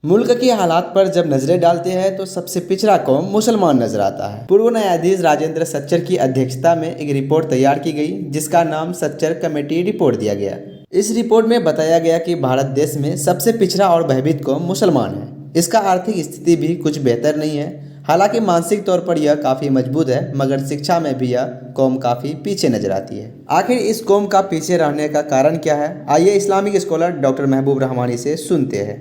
मुल्क के हालात पर जब नजरें डालते हैं तो सबसे पिछड़ा कौम मुसलमान नजर आता है। पूर्व न्यायाधीश राजेंद्र सच्चर की अध्यक्षता में एक रिपोर्ट तैयार की गई जिसका नाम सच्चर कमेटी रिपोर्ट दिया गया। इस रिपोर्ट में बताया गया कि भारत देश में सबसे पिछड़ा और भयभीत कौम मुसलमान है। इसका आर्थिक स्थिति भी कुछ बेहतर नहीं है। हालांकि मानसिक तौर पर यह काफ़ी मजबूत है, मगर शिक्षा में भी यह कौम काफ़ी पीछे नजर आती है। आखिर इस कौम का पीछे रहने का कारण क्या है, आइए इस्लामिक स्कॉलर डॉक्टर महबूब रहमानी से सुनते हैं।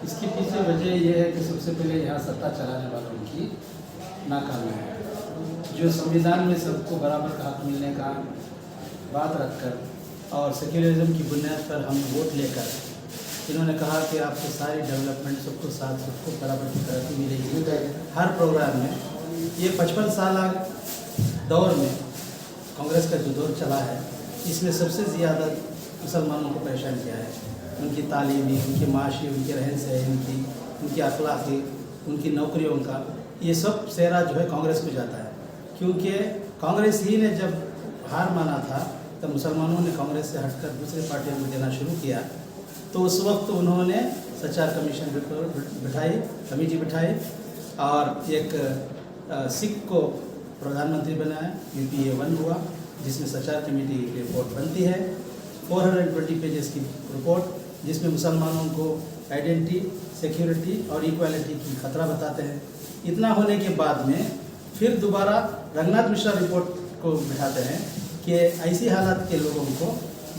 इसके पीछे वजह यह है कि सबसे पहले यहाँ सत्ता चलाने वालों की नाकामी है। जो संविधान में सबको बराबर का हक मिलने का बात रखकर और सेक्युलरिज्म की बुनियाद पर हम वोट लेकर इन्होंने कहा कि आपको सारी डेवलपमेंट सबको साथ सबको बराबर की तरक्की मिलेगी हर प्रोग्राम में। ये 55 साल दौर में कांग्रेस का जो दौर चला है इसमें सबसे ज़्यादा मुसलमानों को परेशान किया है। उनकी तालीमी, उनकी माशी, उनके रहन सहन की, उनकी अखलाक़ी, उनकी नौकरियों का, ये सब सेहरा जो है कांग्रेस को जाता है। क्योंकि कांग्रेस ही ने जब हार माना था तब मुसलमानों ने कांग्रेस से हटकर दूसरी पार्टियों को देना शुरू किया। तो उस वक्त उन्होंने सच्चार कमीशन कमेटी बिठाई और एक सिख को प्रधानमंत्री बनाया। UPA 1 हुआ जिसमें सच्चार कमेटी की रिपोर्ट बनती है, 420 पेजेस की रिपोर्ट, जिसमें मुसलमानों को आइडेंटिटी, सिक्योरिटी और इक्वालिटी की खतरा बताते हैं। इतना होने के बाद में फिर दोबारा रंगनाथ मिश्रा रिपोर्ट को बिठाते हैं कि ऐसी हालात के लोगों को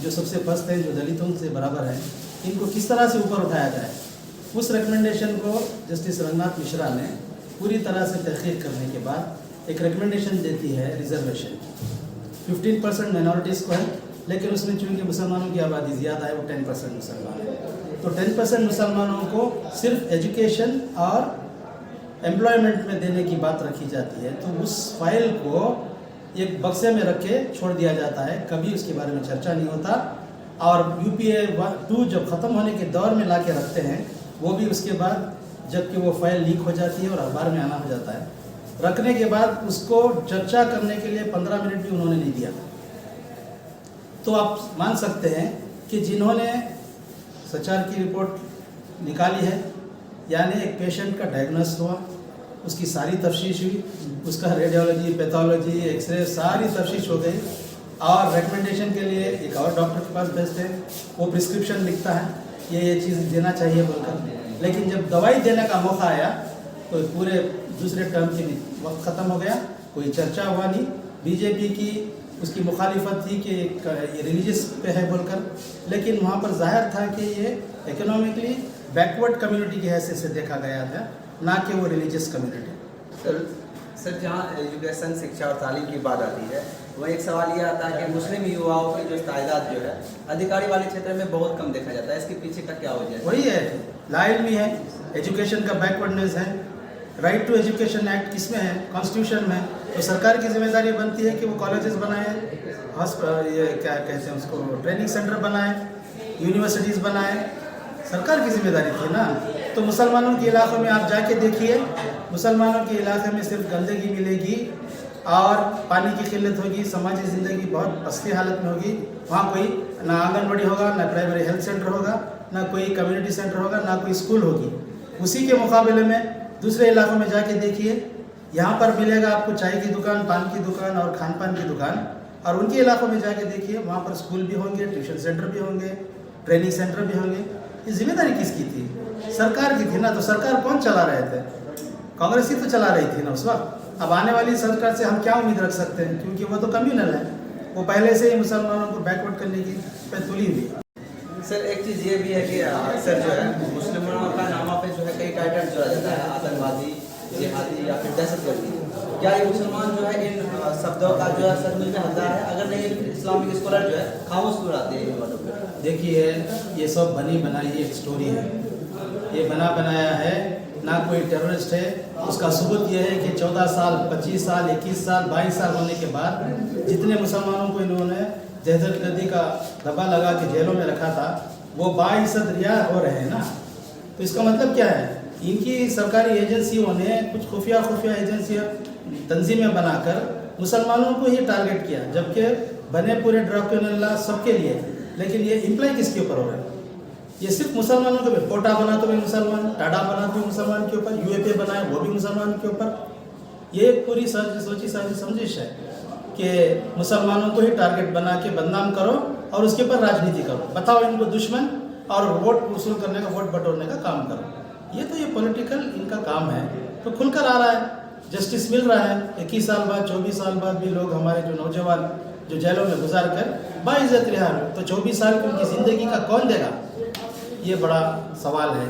जो सबसे पस्त हैं, जो दलितों से बराबर हैं, इनको किस तरह से ऊपर उठाया जाए। उस रिकमेंडेशन को जस्टिस रंगनाथ मिश्रा ने पूरी तरह से तहकीक करने के बाद एक रिकमेंडेशन देती है रिजर्वेशन। 15% माइनॉरिटीज़ को है, लेकिन उसमें चूँकि मुसलमानों की आबादी ज़्यादा है, वो 10% मुसलमान है। तो 10% मुसलमानों को सिर्फ एजुकेशन और एम्प्लॉयमेंट में देने की बात रखी जाती है। तो उस फाइल को एक बक्से में रख के छोड़ दिया जाता है, कभी उसके बारे में चर्चा नहीं होता। और UPA 2 जब ख़त्म होने के दौर में ला के रखते हैं, वो भी उसके बाद जबकि वो फाइल लीक हो जाती है और अखबार में आना हो जाता है, रखने के बाद उसको चर्चा करने के लिए 15 मिनट भी उन्होंने नहीं दिया। तो आप मान सकते हैं कि जिन्होंने सच्चार की रिपोर्ट निकाली है, यानी एक पेशेंट का डायग्नोस हुआ, उसकी सारी तफ्तीश हुई, उसका रेडियोलॉजी, पैथोलॉजी, एक्सरे सारी तफ्तीश हो गई और रिकमेंडेशन के लिए एक और डॉक्टर के पास भेजते हैं। वो प्रिस्क्रिप्शन लिखता है ये चीज़ देना चाहिए बोलकर, लेकिन जब दवाई देने का मौका आया तो पूरे दूसरे टर्म के वक्त ख़त्म हो गया, कोई चर्चा हुआ नहीं। BJP की उसकी मुखालिफत थी कि ये रिलीजियस पे है बोलकर, लेकिन वहाँ पर जाहिर था कि ये इकोनॉमिकली बैकवर्ड कम्युनिटी की हैसियत से देखा गया था, ना कि वो रिलीजियस कम्युनिटी। सर जहाँ एजुकेशन, शिक्षा और तालीम की बात आती है, वह एक सवाल ये आता है कि मुस्लिम युवाओं की जो तादाद जो है अधिकारी वाले क्षेत्र में बहुत कम देखा जाता है। इसके पीछे का क्या वजह है? वही है, लाइल भी है, एजुकेशन का बैकवर्डनेस है। राइट टू एजुकेशन एक्ट किसमें है? कॉन्स्टिट्यूशन में। तो सरकार की जिम्मेदारी बनती है कि वो कॉलेजेस बनाए, ये क्या कहते हैं उसको, ट्रेनिंग सेंटर बनाए, यूनिवर्सिटीज़ बनाए। सरकार की जिम्मेदारी थी ना। तो मुसलमानों के इलाकों में आप जाके देखिए, मुसलमानों के इलाके में सिर्फ गंदगी मिलेगी और पानी की किल्लत होगी, समाजी ज़िंदगी बहुत पस्ती हालत में होगी। वहाँ कोई ना आंगनबाड़ी होगा, ना प्राइमरी हेल्थ सेंटर होगा, ना कोई कम्युनिटी सेंटर होगा, ना कोई स्कूल होगी। उसी के मुकाबले में दूसरे इलाकों में जाके देखिए, यहाँ पर मिलेगा आपको चाय की दुकान, पान की दुकान और खान पान की दुकान, और उनके इलाकों में जाके देखिए वहाँ पर स्कूल भी होंगे, ट्यूशन सेंटर भी होंगे, ट्रेनिंग सेंटर भी होंगे। ये जिम्मेदारी किसकी थी? सरकार की थी ना। तो सरकार कौन चला रहे थे? कांग्रेस ही तो चला रही थी ना उस वक्त। अब आने वाली सरकार से हम क्या उम्मीद रख सकते हैं, क्योंकि वो तो कम्युनल है, वो पहले से ही मुसलमानों को बैकवर्ड करने की पे तुली हुई। सर एक चीज़ ये भी है कि अक्सर जो है मुस्लिमों का नामा पे जो है कई टाइटल जोड़ा जाता है, आतंकवादी, जिहादी या फिर दहशतगर्दी। क्या ये मुसलमान जो है इन शब्दों का जो है सचमुच में हकदार है? अगर नहीं इस्लामिक स्कॉलर जो है खामोश क्यों उड़ाते हैं इन बातों पर? देखिए, ये सब बनी बनाई एक स्टोरी है, ये बना बनाया है, ना कोई टेररिस्ट है। उसका सबूत यह है कि 14 साल, 25 साल, 21 साल, 22 साल होने के बाद जितने मुसलमानों को इन्होंने दहशतगर्दी का दबा लगा के जेलों में रखा था, वो 22% रिहा हो रहे हैं ना। तो इसका मतलब क्या है? इनकी सरकारी एजेंसियों ने कुछ खुफिया एजेंसियाँ तंजीमें बनाकर मुसलमानों को ही टारगेट किया, जबकि बने पूरे ड्रग सबके लिए, लेकिन ये इम्प्लाई किसके ऊपर हो रहा है? ये सिर्फ मुसलमानों के ऊपर, कोटा बना तो भी मुसलमान, टाडा बना तो भी मुसलमान के ऊपर, यूएपी बनाया वो भी मुसलमान के ऊपर। ये एक पूरी सोची समझिश है कि मुसलमानों को ही टारगेट बना के बदनाम करो और उसके ऊपर राजनीति करो, बताओ इनको दुश्मन और वोट वसूल करने का, वोट बटोरने का काम करो। ये पॉलिटिकल इनका काम है, तो खुलकर आ रहा है, जस्टिस मिल रहा है। 21 साल बाद 24 साल बाद भी लोग हमारे जो नौजवान जो जेलों में गुजार कर बाइज्जत रिहा, तो 24 साल की उनकी ज़िंदगी का कौन देगा, ये बड़ा सवाल है।